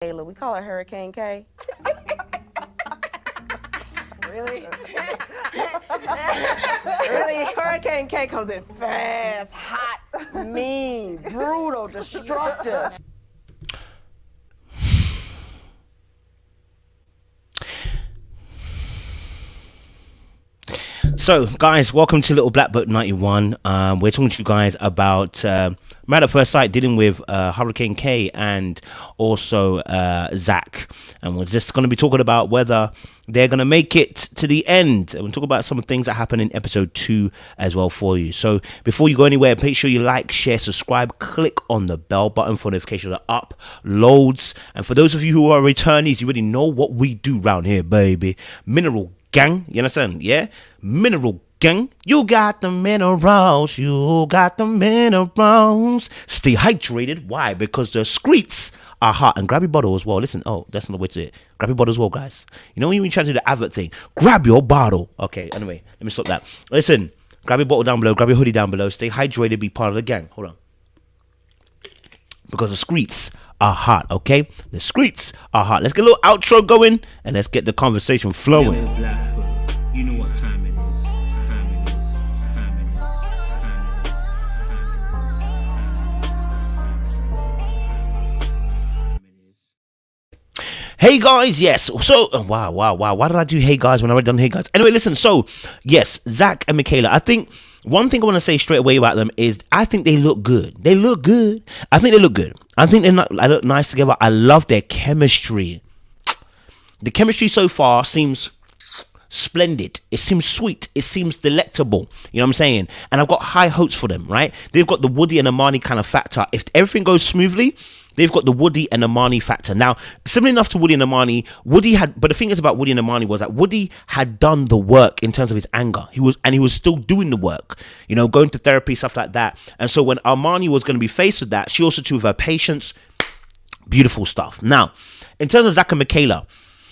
Kayla. We call her Hurricane K. Really? Really? Hurricane K comes in fast, hot, mean, brutal, destructive. So, guys, welcome to Little Black Book 91. We're talking to you guys about Mad at First Sight, dealing with Hurricane K and also Zack. And we're just going to be talking about whether they're going to make it to the end. And we'll talk about some things that happen in episode 2 as well for you. So, before you go anywhere, make sure you like, share, subscribe, click on the bell button for notifications of uploads. And for those of you who are returnees, you already know what we do around here, baby. Mineral gang, you understand? Yeah, mineral gang. You got the minerals. You got the minerals. Stay hydrated. Why? Because the streets are hot. And grab your bottle as well. Listen, oh, that's not the way to it. Grab your bottle as well, guys. You know when you try to do the advert thing, grab your bottle. Okay, anyway, let me stop that. Listen, grab your bottle down below, grab your hoodie down below, stay hydrated, be part of the gang. Hold on. Because the streets are hot, okay? The streets are hot. Let's get a little outro going and let's get the conversation flowing. You know what time it is. Hey guys, yes. So, wow. Why did I do hey guys when I already done hey guys? Anyway, listen. So, yes, Zack and Michaela. I think one thing I want to say straight away about them is I think they look good. They look good. I think they look good. I think they look nice together. I love their chemistry. The chemistry so far seems splendid. It seems sweet. It seems delectable. You know what I'm saying? And I've got high hopes for them, right? They've got the Woody and Amani kind of factor. If everything goes smoothly, they've got the Woody and Amani factor. Now, similar enough to Woody and Amani, but the thing is about Woody and Amani was that Woody had done the work in terms of his anger. He was still doing the work, you know, going to therapy, stuff like that. And so when Armani was going to be faced with that, she also too with her patience, beautiful stuff. Now, in terms of Zack and Michaela,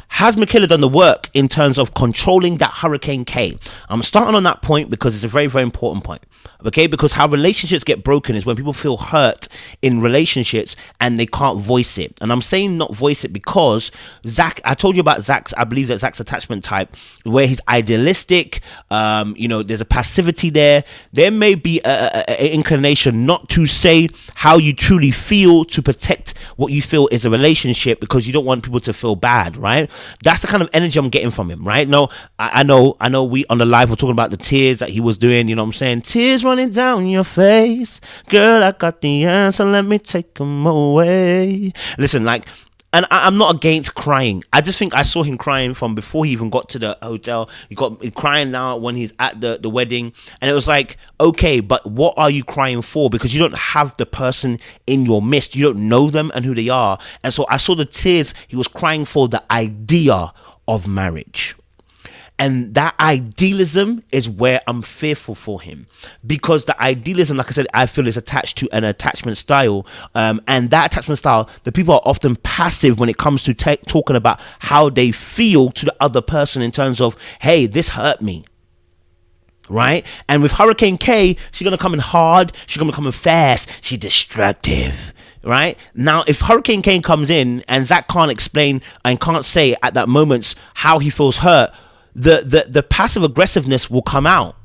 has Michaela done the work in terms of controlling that Hurricane K? I'm starting on that point because it's a very, very important point. Okay, because how relationships get broken is when people feel hurt in relationships and they can't voice it. And I'm saying not voice it because Zack, I told you about Zack's, I believe that Zack's attachment type, where he's idealistic, you know, there's a passivity there. There may be an inclination not to say how you truly feel to protect what you feel is a relationship because you don't want people to feel bad, right? That's the kind of energy I'm getting from him, right? No, I know we on the live we're talking about the tears that he was doing, you know what I'm saying? Tears running down your face. Girl, I got the answer, let me take them away. Listen, like, and I'm not against crying. I just think I saw him crying from before he even got to the hotel. He got crying now when he's at the wedding. And it was like, okay, but what are you crying for? Because you don't have the person in your midst. You don't know them and who they are. And so I saw the tears. He was crying for the idea of marriage. And that idealism is where I'm fearful for him, because the idealism, like I said, I feel is attached to an attachment style, and that attachment style, the people are often passive when it comes to talking about how they feel to the other person in terms of, hey, this hurt me, right? And with Hurricane K, she's gonna come in hard, she's gonna come in fast, she's destructive. Right now, if Hurricane K comes in and Zack can't explain and can't say at that moment how he feels hurt, the passive aggressiveness will come out,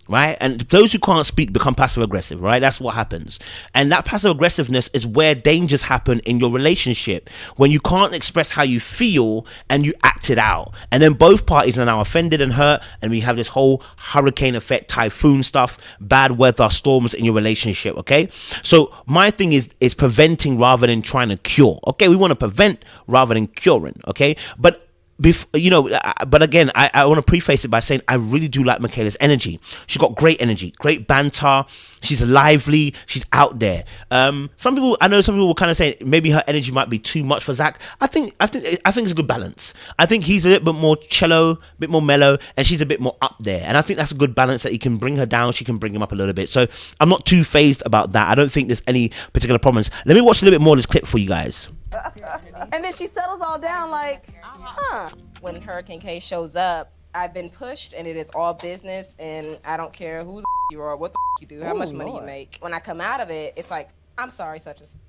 right? And those who can't speak become passive aggressive, right? That's what happens. And that passive aggressiveness is where dangers happen in your relationship, when you can't express how you feel and you act it out, and then both parties are now offended and hurt, and we have this whole hurricane effect, typhoon stuff, bad weather, storms in your relationship. Okay, so my thing is preventing rather than trying to cure. Okay, we want to prevent rather than curing. Okay, but but again, I want to preface it by saying I really do like Michaela's energy. She's got great energy, great banter. She's lively. She's out there. Some people will kind of say maybe her energy might be too much for Zack. I think it's a good balance. I think he's a little bit more cello, a bit more mellow, and she's a bit more up there. And I think that's a good balance that he can bring her down. She can bring him up a little bit. So I'm not too phased about that. I don't think there's any particular problems. Let me watch a little bit more of this clip for you guys. And then she settles all down like, huh. When Hurricane K shows up, I've been pushed and it is all business and I don't care who the you are, what the you do, how much money you make. When I come out of it, it's like, I'm sorry, such and such.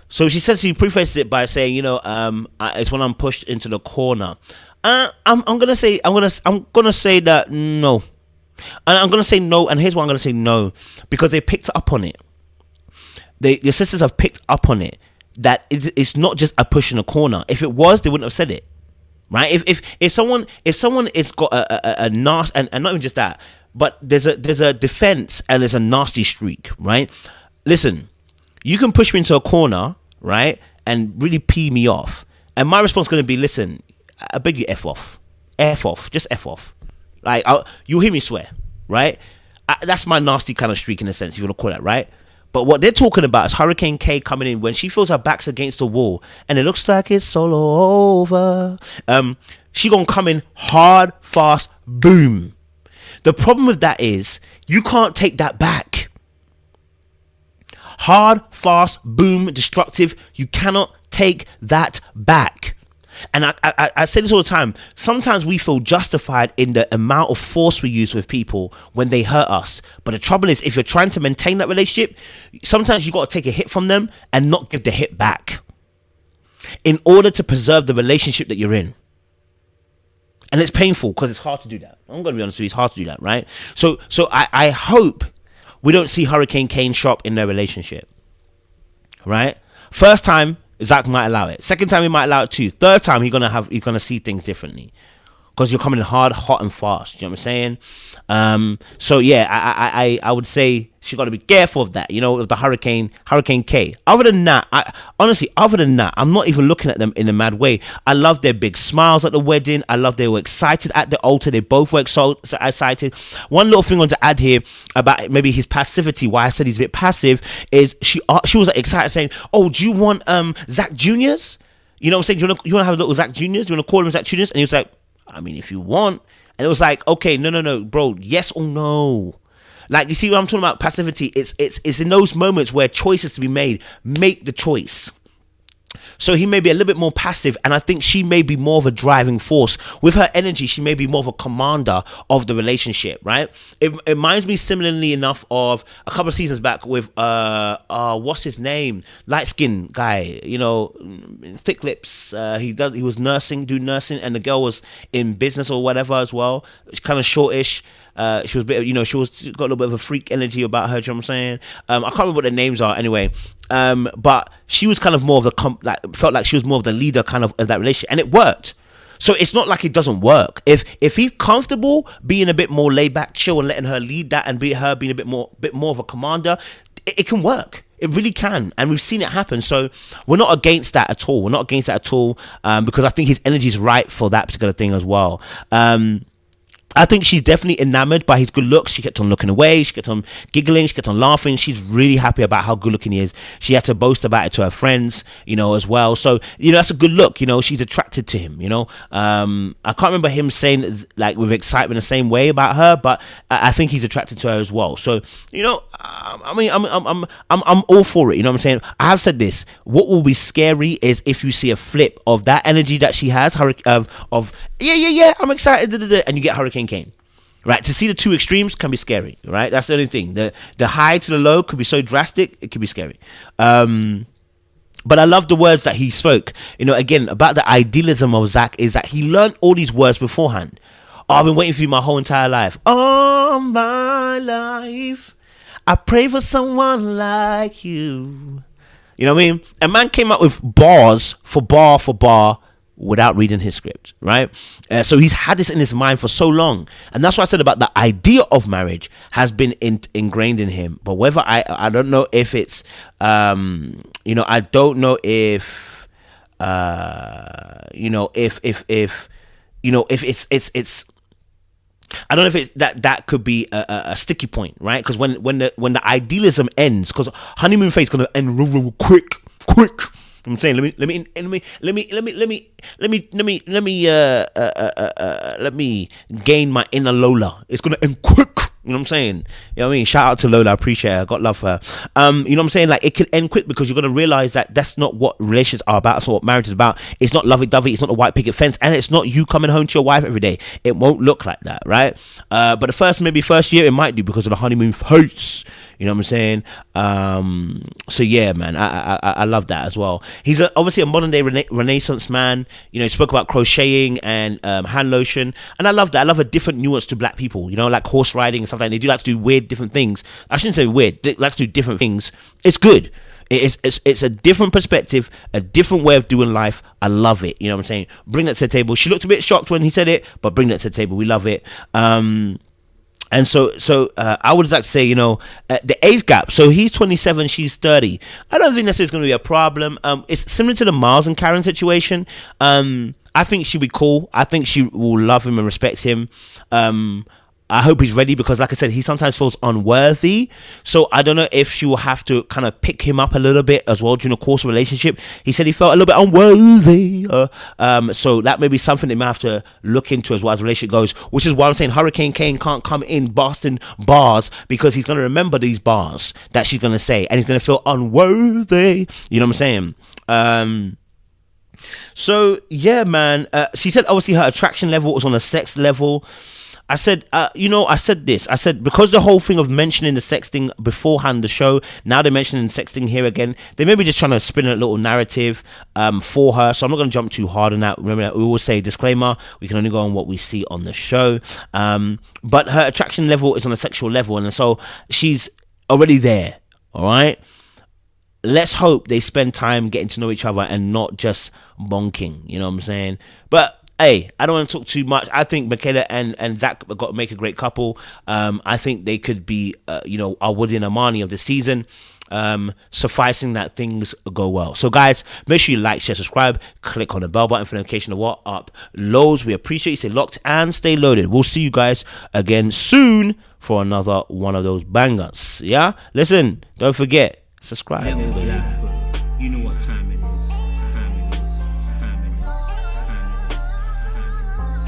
So she says, she prefaces it by saying, it's when I'm pushed into the corner. I'm gonna say that no, and I'm gonna say no, and here's why I'm gonna say no, because they picked up on it. Your sisters have picked up on it, that it's not just a push in a corner. If it was, they wouldn't have said it, right? If someone has got a nasty, and not even just that, but there's a defense and there's a nasty streak, right? Listen, you can push me into a corner, right, and really pee me off, and my response is going to be, listen, I beg you, F off, just F off. Like, you'll hear me swear, right? That's my nasty kind of streak, in a sense, if you want to call that, right? But what they're talking about is Hurricane K coming in when she feels her back's against the wall and it looks like it's all over. She gonna come in hard, fast, boom. The problem with that is you can't take that back. Hard, fast, boom, destructive. You cannot take that back. And I say this all the time. Sometimes we feel justified in the amount of force we use with people when they hurt us. But the trouble is, if you're trying to maintain that relationship, sometimes you got to take a hit from them and not give the hit back in order to preserve the relationship that you're in. And it's painful because it's hard to do that. I'm going to be honest with you, it's hard to do that, right? So I hope we don't see Hurricane Kane shop in their relationship, right? First time, Zack might allow it. Second time, he might allow it too. Third time, he's gonna see things differently because you're coming hard, hot, and fast. You know what I'm saying? So yeah, I would say she got to be careful of that. Of the Hurricane K. Other than that, I'm not even looking at them in a mad way. I love their big smiles at the wedding. I love they were excited at the altar. They both were so excited. One little thing I want to add here about maybe his passivity, why I said he's a bit passive, is she was like, excited, saying, "Oh, do you want Zack Juniors? You know what I'm saying? Do you want to have a little Zack Juniors? Do you want to call him Zack Juniors?" And he was like, I mean, if you want. And it was like, okay, no, bro, yes or no. Like, you see what I'm talking about? Passivity. It's in those moments where choices to be made. Make the choice. So he may be a little bit more passive, and I think she may be more of a driving force. With her energy, she may be more of a commander of the relationship, right? It reminds me similarly enough of a couple of seasons back with what's his name? Light skinned guy, thick lips. He was doing nursing, and the girl was in business or whatever as well. It's kind of shortish. She was a bit, she was got a little bit of a freak energy about her. Do you know what I'm saying? I can't remember what their names are anyway. But she was kind of more of felt like she was more of the leader kind of that relationship, and it worked. So it's not like it doesn't work. If he's comfortable being a bit more laid back, chill, and letting her lead that, and her being a bit more of a commander, it can work. It really can, and we've seen it happen. So we're not against that at all. Because I think his energy is right for that particular thing as well. I think she's definitely enamored by his good looks. She kept on looking away. She kept on giggling. She kept on laughing. She's really happy about how good looking he is. She had to boast about it to her friends, as well. So, that's a good look. She's attracted to him, I can't remember him saying like with excitement the same way about her, but I think he's attracted to her as well. So, I mean, I'm all for it. You know what I'm saying? I have said this. What will be scary is if you see a flip of that energy that she has, I'm excited, and you get Hurricane Kane, right? To see the two extremes can be scary, right? That's the only thing. The high to the low could be so drastic, it could be scary. But I love the words that he spoke. Again, about the idealism of Zack is that he learned all these words beforehand. I've been waiting for you my whole entire life. All my life, I pray for someone like you. You know what I mean? A man came up with bars for bar without reading his script, right? So he's had this in his mind for so long, and that's what I said about the idea of marriage has been ingrained in him. But whether I don't know if it's I don't know if if it's I don't know if it's that could be a sticky point, right? Because when the idealism ends, because honeymoon phase is gonna end real quick. I'm saying let me gain my inner Lola. It's gonna end quick. You know what I'm saying? You know what I mean? Shout out to Lola, I appreciate her, got love for her. You know what I'm saying? Like, it can end quick because you're gonna realize that that's not what relationships are about. That's not what marriage is about. It's not lovey-dovey. It's not a white picket fence, and it's not you coming home to your wife every day. It won't look like that, right? But the first year it might do because of the honeymoon phase. You know what I'm saying? So yeah, man, I love that as well. He's obviously a modern day Renaissance man. You know, he spoke about crocheting and hand lotion, and I love that. I love a different nuance to black people. You know, like horse riding and stuff like that. They do like to do weird, different things. I shouldn't say weird. They like to do different things. It's good. It's a different perspective, a different way of doing life. I love it. You know what I'm saying? Bring that to the table. She looked a bit shocked when he said it, but bring that to the table. We love it. And so I would like to say, you know, the age gap. So he's 27, she's 30. I don't think this is going to be a problem. It's similar to the Miles and Karen situation. I think she'll be cool. I think she will love him and respect him. I hope he's ready because, like I said, he sometimes feels unworthy. So I don't know if she will have to kind of pick him up a little bit as well during the course of the relationship. He said he felt a little bit unworthy. So that may be something they may have to look into as well as the relationship goes, which is why I'm saying Hurricane Kane can't come in Boston bars because he's going to remember these bars that she's going to say and he's going to feel unworthy. You know what I'm saying? So yeah, man, she said obviously her attraction level was on a sex level. I said, I said because the whole thing of mentioning the sex thing beforehand the show, now they're mentioning sex thing here again, they may be just trying to spin a little narrative for her, so I'm not going to jump too hard on that. Remember that we always say, disclaimer, we can only go on what we see on the show, but her attraction level is on a sexual level, and so she's already there, all right? Let's hope they spend time getting to know each other and not just bonking, you know what I'm saying? But hey, I don't want to talk too much. I think Michaela and Zack got to make a great couple. I think they could be, our Woody and Amani of the season, sufficing that things go well. So, guys, make sure you like, share, subscribe, click on the bell button for notification of what uploads. We appreciate you. Stay locked and stay loaded. We'll see you guys again soon for another one of those bangers. Yeah? Listen, don't forget, subscribe.